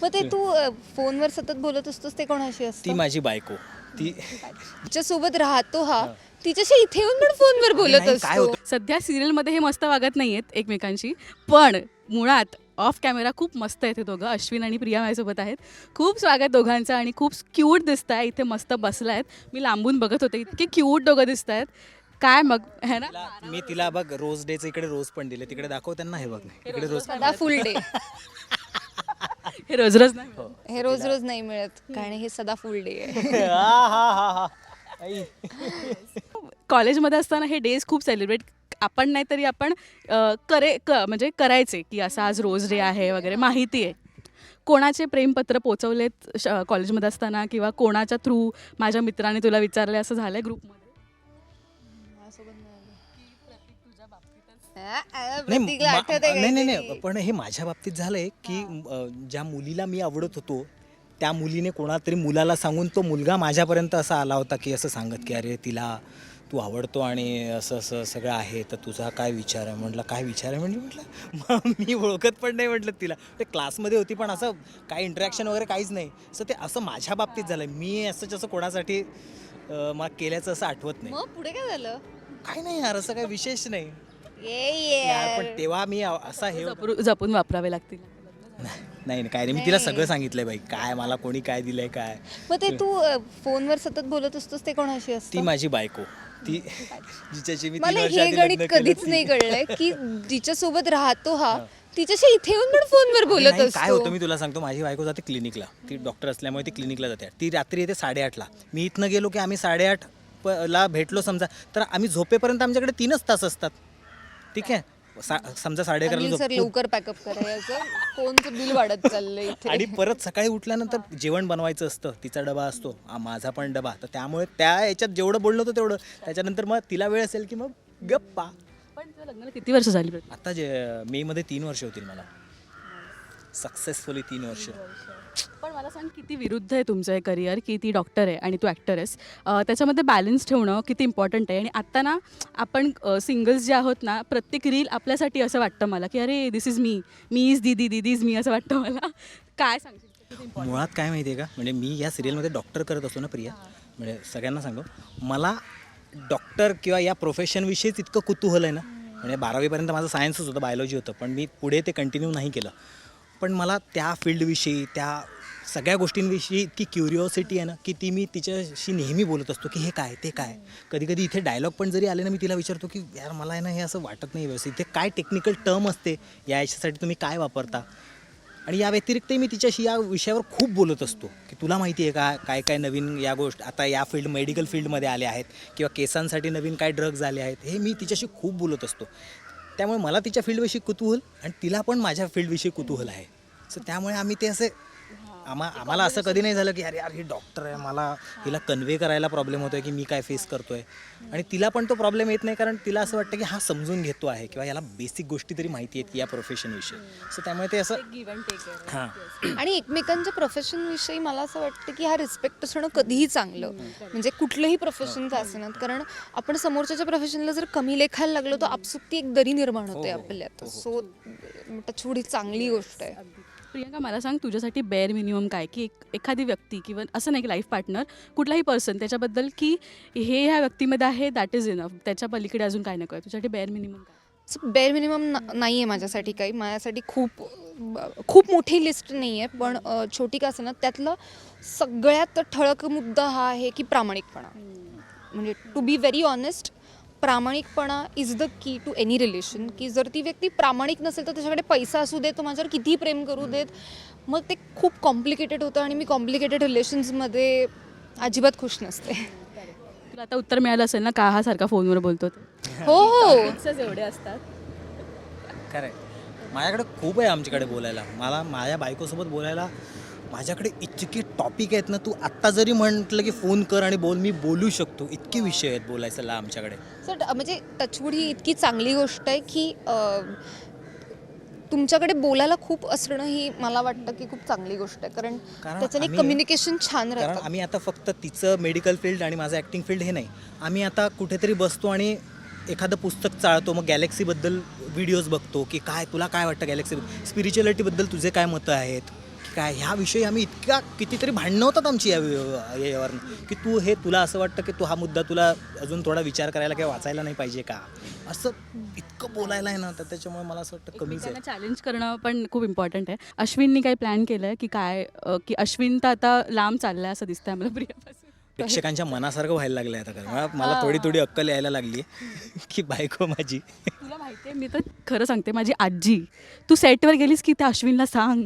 मग ते तू फोनवर सतत बोलत असतोस ते कोणाशी असतं? ती माझी बायको. ती तिच्यासोबत राहतो हा, तिच्याशी इथे येऊन पण फोनवर बोलत नाही, काय असतो. होतं सध्या सिरियलमध्ये हे मस्त वागत नाहीयेत एकमेकांशी, पण मुळात ऑफ कॅमेरा खूप मस्त आहेत हे दोघं. अश्विन आणि प्रिया माझ्यासोबत आहेत. खूप स्वागत दोघांचं आणि खूप क्यूट दिसत आहे. इथे मस्त बसला आहेत. मी लांबून बघत होते, इतके क्यूट दोघं दिसत आहेत. काय मग है ना? मी तिला बघ रोज डेचं इकडे रोज पण दिले, तिकडे दाखव त्यांना. हे बघ इकडे रोज सदा फुल डे. हे रोज रोज नाही. हे रोज रोज नाही मिळत कारण हे सदा फुल डे आहे. हा. आई. कॉलेजमध्ये असताना हे डेज खूप सेलिब्रेट आपण नाही तरी आपण म्हणजे करायचे की असं आज रोज डे आहे वगैरे. माहिती आहे कोणाचे प्रेमपत्र पोचवलेत कॉलेजमध्ये असताना किंवा कोणाच्या थ्रू माझ्या मित्राने तुला विचारले असं झालंय ग्रुपमध्ये? नाही पण हे माझ्या बाबतीत झालंय की ज्या मुलीला मी आवडत होतो त्या मुलीने कोणातरी मुलाला सांगून तो मुलगा माझ्यापर्यंत असा आला होता की असं सांगत की अरे तिला तू आवडतो आणि असं असं सगळं आहे तर तुझा काय विचार आहे. म्हटलं काय विचार आहे म्हटलं मी ओळखत पण नाही म्हटलं तिला. ते क्लासमध्ये होती पण असं काय इंटरॅक्शन वगैरे काहीच नाही. असं ते असं माझ्या बाबतीत झालं. मी असं कोणासाठी मग केल्याचं असं आठवत नाही. मग पुढे काय झालं? काय नाही यार असं काही विशेष नाही ये यार. पण तेव्हा मी असा हे जपून वापरावे लागतील. नाही काय नाही. मी तिला सगळं सांगितलंय बाई काय मला कोणी काय दिलंय काय. मग ते तू फोनवर सतत बोलत असतोस ते कोणाशी असतं? ती माझी बायको. ती जिच्याशी मी 3 मला वर्ष हे आधी गणित लग्न केलं कधीच ती. नाही कळलंय की जिच्यासोबत राहतो हा, तिच्याशी इथे येऊन पण फोनवर बोलत नाही, काय होतं असतो. मी तुला सांगतो. माझी बायको जाते क्लिनिकला. ती डॉक्टर असल्यामुळे ती क्लिनिकला जाते. ती रात्री येते 8:30ला. मी इथनं गेलो की आम्ही 8:30ला भेटलो समजा तर आम्ही झोपेपर्यंत आमच्याकडे 3च तास असतात. ठीक आहे. समजा 11:30ला अनिल सर झोपतो लवकर पॅकअप करायचं, फोनचं बिल वाढत चाललंय इथे. आणि परत सकाळी उठल्यानंतर जेवण बनवायचं असतं. तिचा डबा असतो, माझा पण डबा. तर त्यामुळे त्या याच्यात जेवढं बोललो होतं तेवढं. त्याच्यानंतर मग तिला वेळ असेल की मग गप्पा. पण तुझ्या लग्नाला किती वर्ष झाली? आता मेमध्ये 3 वर्ष होतील मला. सक्सेसफुली 3 वर्ष. पण मला सांग किती विरुद्ध आहे तुमचं हे करिअर की ती डॉक्टर आहे आणि तू ॲक्टर आहेस. त्याच्यामध्ये बॅलन्स ठेवणं किती इम्पॉर्टंट आहे. आणि आत्ता ना आपण सिंगल्स जे आहोत ना, प्रत्येक रील आपल्यासाठी असं वाटतं मला की अरे दिस इज मी इज दीदी इज मी असं वाटतं मला. काय सांगशील? मुळात काय माहिती आहे का, म्हणजे मी या सिरियलमध्ये डॉक्टर करत असतो ना प्रिया. म्हणजे सगळ्यांना सांगू मला डॉक्टर किंवा या प्रोफेशनविषयीच इतकं कुतूहल आहे ना. म्हणजे 12वीपर्यंत माझं सायन्सच होतं, बायोलॉजी होतं. पण मी पुढे ते कंटिन्यू नाही केलं. पण मला त्या फील्डविषयी त्या सगळ्या गोष्टींविषयी इतकी क्युरिओसिटी आहे ना की ती मी तिच्याशी नेहमी बोलत असतो की हे काय ते काय. कधी कधी इथे डायलॉग पण जरी आले ना मी तिला विचारतो की यार मला आहे ना हे असं वाटत नाही व्यवस्थित. इथे काय टेक्निकल टर्म असते या याच्यासाठी तुम्ही काय वापरता. आणि या व्यतिरिक्तही मी तिच्याशी या विषयावर खूप बोलत असतो की तुला माहिती आहे का काय काय नवीन या गोष्ट आता या मेडिकल फील्डमध्ये आल्या आहेत किंवा केसांसाठी नवीन काय ड्रग्ज आले आहेत. हे मी तिच्याशी खूप बोलत असतो. त्यामुळे मला तिच्या फील्डविषयी कुतूहल आणि तिला पण माझ्या फील्डविषयी कुतूहल आहे. सो त्यामुळे आम्ही ते असे आम्हाला असं कधी नाही झालं की अरे यार ही डॉक्टर आहे मला हिला कन्वे करायला प्रॉब्लेम होतो आहे की मी काय फेस करतो आहे. आणि तिला पण तो प्रॉब्लेम येत नाही कारण तिला असं वाटतं की हा समजून घेतो आहे किंवा याला बेसिक गोष्टी तरी माहिती आहेत की या प्रोफेशनविषयी. सो त्यामुळे ते असं हां. आणि एकमेकांच्या प्रोफेशन विषयी मला असं वाटतं की हा रिस्पेक्ट असणं कधीही चांगलं. म्हणजे कुठलंही प्रोफेशनचं असेनात, कारण आपण समोरच्याच्या प्रोफेशनला जर कमी लेखायला लागलो तर आपसुकती एक दरी निर्माण होते आपल्यात. सो टचवूड ही चांगली गोष्ट आहे. प्रियंका मला सांग तुझ्यासाठी बेअर मिनिमम काय की एखादी व्यक्ती किंवा असं नाही की लाईफ पार्टनर कुठलाही पर्सन त्याच्याबद्दल की हे ह्या व्यक्तीमध्ये आहे दॅट इज इनफ, त्याच्या पलीकडे अजून काय नको आहे. तुझ्यासाठी बेअर मिनिमम काय? सो बेअर मिनिमम नाही आहे माझ्यासाठी काही. माझ्यासाठी खूप मोठी लिस्ट नाही आहे पण छोटी का असेना त्यातलं सगळ्यात ठळक मुद्दा हा आहे की प्रामाणिकपणा. म्हणजे टू बी व्हेरी ऑनेस्ट, प्रामाणिकपणा is the key to any relation. की जर ती व्यक्ती प्रामाणिक नसेल तर त्याच्याकडे पैसा असू देत, तो माझ्यावर कितीही प्रेम करू देत, मग ते खूप कॉम्प्लिकेटेड होतं आणि मी कॉम्प्लिकेटेड रिलेशन्समध्ये अजिबात खुश नसते. तुला आता उत्तर मिळालं असेल ना का हा सारखा फोनवर बोलतो ते? हो हो. एवढे असतात. खरं आहे. माझ्याकडे खूप आहे आमच्याकडे बोलायला. मला माझ्या बायकोसोबत बोलायला माझ्याकडे इतके टॉपिक आहेत ना. तू आत्ता जरी म्हटलं की फोन कर आणि बोल, मी बोलू शकतो. इतके विषय आहेत बोलायला आमच्याकडे. सर म्हणजे टचवूड ही इतकी चांगली गोष्ट आहे की तुमच्याकडे बोलायला खूप असणं ही मला वाटतं की खूप चांगली गोष्ट आहे. कारण त्याच्याने कम्युनिकेशन छान कारण राहतं. आम्ही आता फक्त तिचं मेडिकल फील्ड आणि माझं ॲक्टिंग फील्ड हे नाही. आम्ही आता कुठेतरी बसतो आणि एखादं पुस्तक चाळतो. मग गॅलेक्सीबद्दल व्हिडिओज बघतो की काय तुला काय वाटतं गॅलेक्सीबद्दल, स्पिरिच्युअलिटीबद्दल तुझे काय मतं आहेत काय ह्याविषयी आम्ही इतक्या कितीतरी भांडणं होतात आमची यावरनं की तू हे तुला असं वाटतं की तू हा मुद्दा तुला अजून थोडा विचार करायला किंवा वाचायला नाही पाहिजे का, असं इतकं बोलायला आहे ना, तर त्याच्यामुळे मला असं वाटतं कमीच आहे. त्यांना चॅलेंज करणं पण खूप इम्पॉर्टंट आहे. अश्विननी काही प्लॅन केलं आहे की काय की अश्विन तर आता लांब चाललाय असं दिसतंय मला प्रियापासून. प्रेक्षकांच्या मनासारखं व्हायला लागलं आहे आता, कारण मला थोडी थोडी अक्कल यायला लागली आहे की बायको माझी तुला माहिती आहे, मी तर खरं सांगते, माझी आजी, तू सेटवर गेलीस की त्या अश्विनला सांग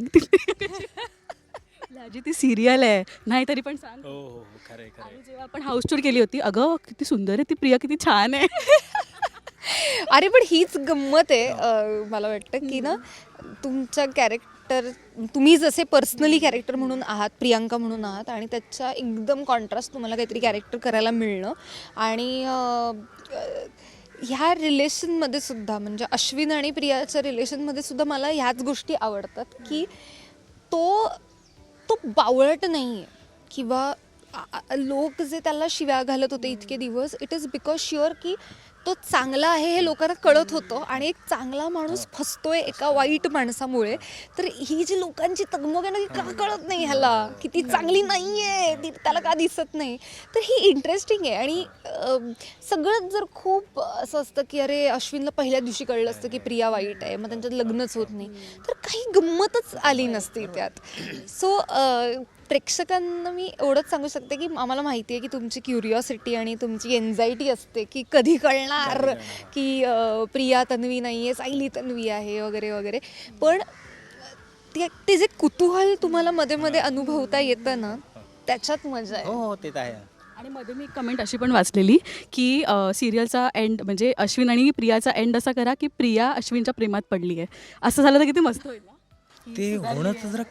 आजी ती सिरियल आहे नाही तरी पण सांग. हो हो खरं आहे खरं आणि जेव्हा आपण हाऊस टूर केली होती, अगं किती सुंदर आहे ती प्रिया, किती छान आहे. अरे पण हीच गंमत आहे. मला वाटतं की ना तुमच्या कॅरेक्टर, तुम्ही जसे पर्सनली कॅरेक्टर म्हणून आहात, प्रियांका म्हणून आहात, आणि त्याच्या एकदम कॉन्ट्रास्ट तुम्हाला काहीतरी कॅरेक्टर करायला मिळणं. आणि ह्या रिलेशनमध्ये सुद्धा, म्हणजे अश्विन आणि प्रियाच्या रिलेशनमध्ये सुद्धा मला ह्याच गोष्टी आवडतात की तो बावळट नाही आहे, किंवा लोक जे त्याला शिव्या घालत होते इतके दिवस, इट इज बिकॉज शुअर की तो चांगला आहे हे लोकांना कळत होतं, आणि एक चांगला माणूस फसतोय एका वाईट माणसामुळे. तर ही जी लोकांची तगमग आहे ना, की का कळत नाही ह्याला की ती चांगली नाही आहे, ती त्याला का दिसत नाही, तर ही इंटरेस्टिंग आहे. आणि सगळंच जर खूप असं असतं की अरे अश्विनला पहिल्या दिवशी कळलं असतं की प्रिया वाईट आहे, मग त्यांच्यात लग्नच होत नाही, तर काही गंमतच आली नसती त्यात. सो प्रेक्षकांना मी एवढंच सांगू शकते की आम्हाला माहिती आहे की तुमची क्युरिओसिटी आणि तुमची एन्झायटी असते की कधी कळणार की प्रिया तन्वी नाही आहे, सायली तन्वी आहे, वगैरे वगैरे. पण ते जे कुतूहल तुम्हाला मध्ये मध्ये अनुभवता येतं ना, त्याच्यात मजा आहे. हो ते तर आहे. आणि मध्ये मी एक कमेंट अशी पण वाचलेली की सिरियलचा एंड, म्हणजे अश्विन आणि प्रियाचा एंड असा करा की प्रिया अश्विनच्या प्रेमात पडली आहे, असं झालं तर किती मस्त होईल ना. ते होणं तर जरा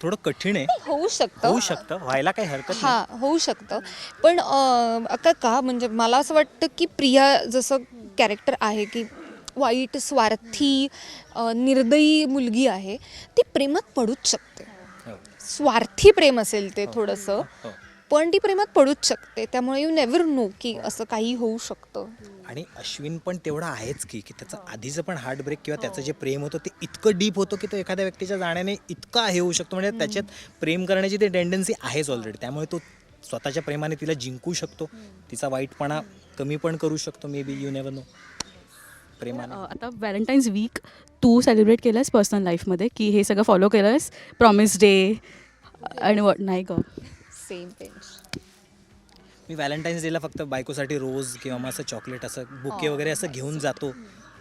थोडं कठीण आहे. होऊ शकतं, व्हायला काही हरकत नाही. हां, होऊ शकतं. पण का म्हणजे मला असं वाटतं की प्रिया जसं कॅरेक्टर आहे की वाईट, स्वार्थी, निर्दयी मुलगी आहे, ती प्रेमात पडूच शकते. हो. स्वार्थी प्रेम असेल ते थोडंसं, हो. पण ती प्रेमात पडूच शकते. त्यामुळे यू नेव्हर नो की असं काही होऊ शकतं. आणि अश्विन पण तेवढा आहेच की त्याचं आधीचं पण हार्ट ब्रेक किंवा त्याचं जे प्रेम होतं ते इतकं डीप होतं की तो एखाद्या व्यक्तीच्या जाण्याने इतका हे होऊ शकतो, म्हणजे त्याच्यात प्रेम करण्याची ती टेंडन्सी आहेच ऑलरेडी. त्यामुळे तो स्वतःच्या प्रेमाने तिला जिंकू शकतो, तिचा वाईटपणा कमी पण करू शकतो, may be, you never know. प्रेमाने आता व्हॅलेंटाईन्स वीक तू सेलिब्रेट केलंस पर्सनल लाईफमध्ये की हे सगळं फॉलो केलंस, प्रॉमिस डे आणि वॉट नाही गं? Same page. मी व्हॅलेंटाईन्स डेला फक्त बायकोसाठी रोज किंवा मग असं चॉकलेट, असं बुके वगैरे असं घेऊन जातो,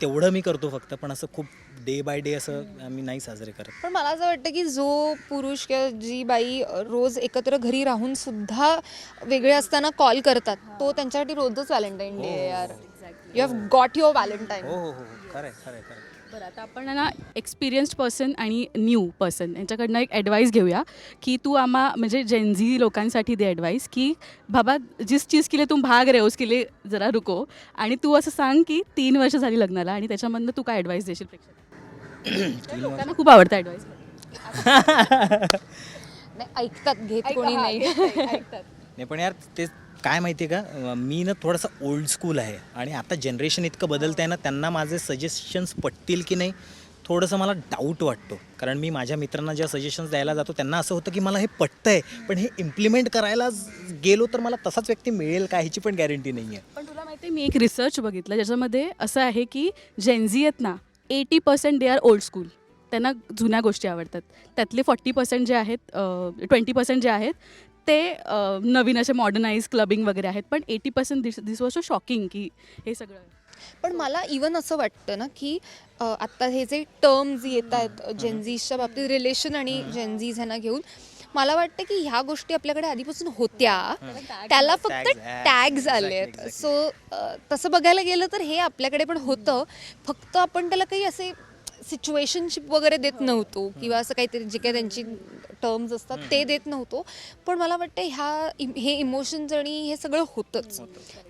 तेवढं मी करतो फक्त. पण असं खूप डे बाय डे असं आम्ही नाही साजरे करत. पण मला असं वाटतं की जो पुरुष किंवा जी बाई रोज एकत्र घरी राहून सुद्धा वेगळे असताना कॉल करतात, तो त्यांच्यासाठी रोजच व्हॅलेंटाईन डे आहे यार. You have got your Valentine. हो हो हो खरं आहे खरं आहे खरं आहे. बरं, आता आपण ना एक्सपिरियन्स्ड पर्सन आणि न्यू पर्सन यांच्याकडनं एक ॲडवाईस घेऊया की तू म्हणजे जेनझी लोकांसाठी दे ॲडवाईस की बाबा जिस चीज के लिए तुम भाग रहे हो उसके लिए जरा रुको, आणि तू असं सांग की 3 वर्ष झाली लग्नाला आणि त्याच्यामधनं तू काय ॲडवाईस देशील प्रेक्षकांना? लोकांना खूप आवडतं ॲडवाईस. नाही, ऐकतात, घेत कोणी नाही. नाही पण यार ते काय माहिती आहे का, मी ना थोडंसं ओल्ड स्कूल आहे आणि आता जनरेशन इतकं बदलतं आहे ना, त्यांना माझे सजेशन्स पटतील की नाही थोडंसं मला डाऊट वाटतो. कारण मी माझ्या मित्रांना ज्या सजेशन्स द्यायला जातो त्यांना असं होतं की मला हे पटतं आहे, पण हे इम्प्लिमेंट करायला गेलो तर मला तसाच व्यक्ती मिळेल का ह्याची पण गॅरंटी नाही आहे. पण तुला माहिती आहे, मी एक रिसर्च बघितलं ज्याच्यामध्ये असं आहे की जेनझी आहेत ना, 80% दे आर ओल्ड स्कूल, त्यांना जुन्या गोष्टी आवडतात. त्यातले 40% जे आहेत, 20% जे आहेत ते नवीन असे मॉडर्नाइज क्लबिंग वगैरे आहेत. पण 80% दिस वॉज सो शॉकिंग की हे सगळं. पण मला इवन असं वाटतं ना की आत्ता हे जे टर्म्स येत आहेत जेनझीच्या बाबतीत, रिलेशन आणि जेनझीज ह्यांना घेऊन, मला वाटतं की ह्या गोष्टी आपल्याकडे आधीपासून होत्या, त्याला फक्त टॅग्स आले आहेत. सो तसं बघायला गेलं तर हे आपल्याकडे पण होतं, फक्त आपण त्याला काही असे सिच्युएशनशिप वगैरे देत नव्हतो किंवा असं काहीतरी जे काही त्यांची टर्म्स असतात ते देत नव्हतो. पण मला वाटतं हे इमोशन्स आणि हे सगळं होतंच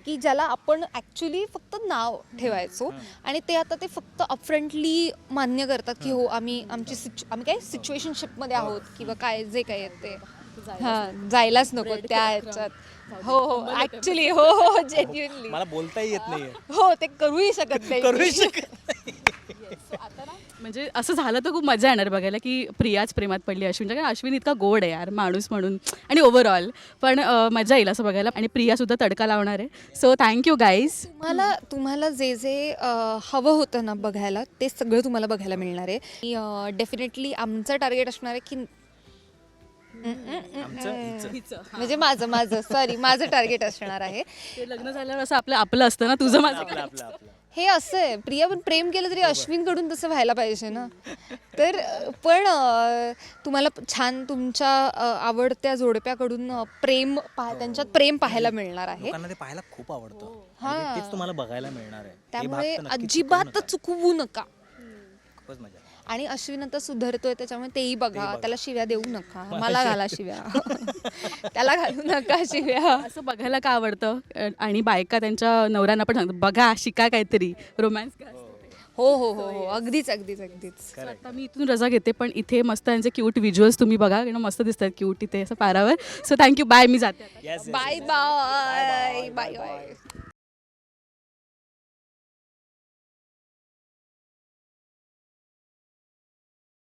की ज्याला आपण ॲक्च्युली फक्त नाव ठेवायचो, आणि ते आता ते फक्त अपफ्रंटली मान्य करतात की हो आम्ही काय सिच्युएशनशिपमध्ये आहोत किंवा काय जे काय आहे ते. हां, जायलाच नको त्या ह्याच्यात. हो हो ॲक्च्युली हो हो जेन्युइनली मला बोलताही येत नाही हो, ते करूही शकत नाही. करूही शकत नाही. आता ना म्हणजे असं झालं तर खूप मजा येणार बघायला की प्रियाच प्रेमात पडली अश्विनच्या, कारण अश्विन इतका गोड आहे यार माणूस म्हणून आणि ओव्हरऑल. पण मजा येईल असं बघायला आणि प्रियासुद्धा तडका लावणार आहे. So thank you guys. तुम्हाला जे जे हवं होतं ना बघायला ते सगळं तुम्हाला बघायला मिळणार आहे. डेफिनेटली आमचं टार्गेट असणार आहे की म्हणजे माझं टार्गेट असणार आहे. ते लग्न झाल्यावर असं आपलं असतं ना, तुझं माझं हे असं आहे, प्रिया पण प्रेम केलं तरी अश्विनकडून तसं व्हायला पाहिजे ना. तर पण तुम्हाला छान तुमच्या आवडत्या जोडप्याकडून त्यांच्यात प्रेम पाहायला मिळणार आहे. लोकांना ते पाहायला खूप आवडतं आणि तेच तुम्हाला बघायला मिळणार आहे. त्यामुळे अजिबात चुकवू नका. खूपच मजा. आणि अश्विन आता सुधारतोय त्याच्यामुळे तेही बघा. त्याला शिव्या देऊ नका, मला घाला शिव्या. त्याला घालू नका शिव्या. असं बघायला का आवडतं आणि बायका त्यांच्या नवऱ्यांना पण सांगतात बघा शिका काहीतरी रोमॅन्स का असतं ते. हो अगदीच. So आता मी इथून रजा घेते, पण इथे मस्त त्यांचे क्यूट व्हिज्युअल्स तुम्ही बघा, मस्त दिसतात क्यूट इथे असं पारावर. सो थँक्यू, बाय, मी जाते आता. बाय.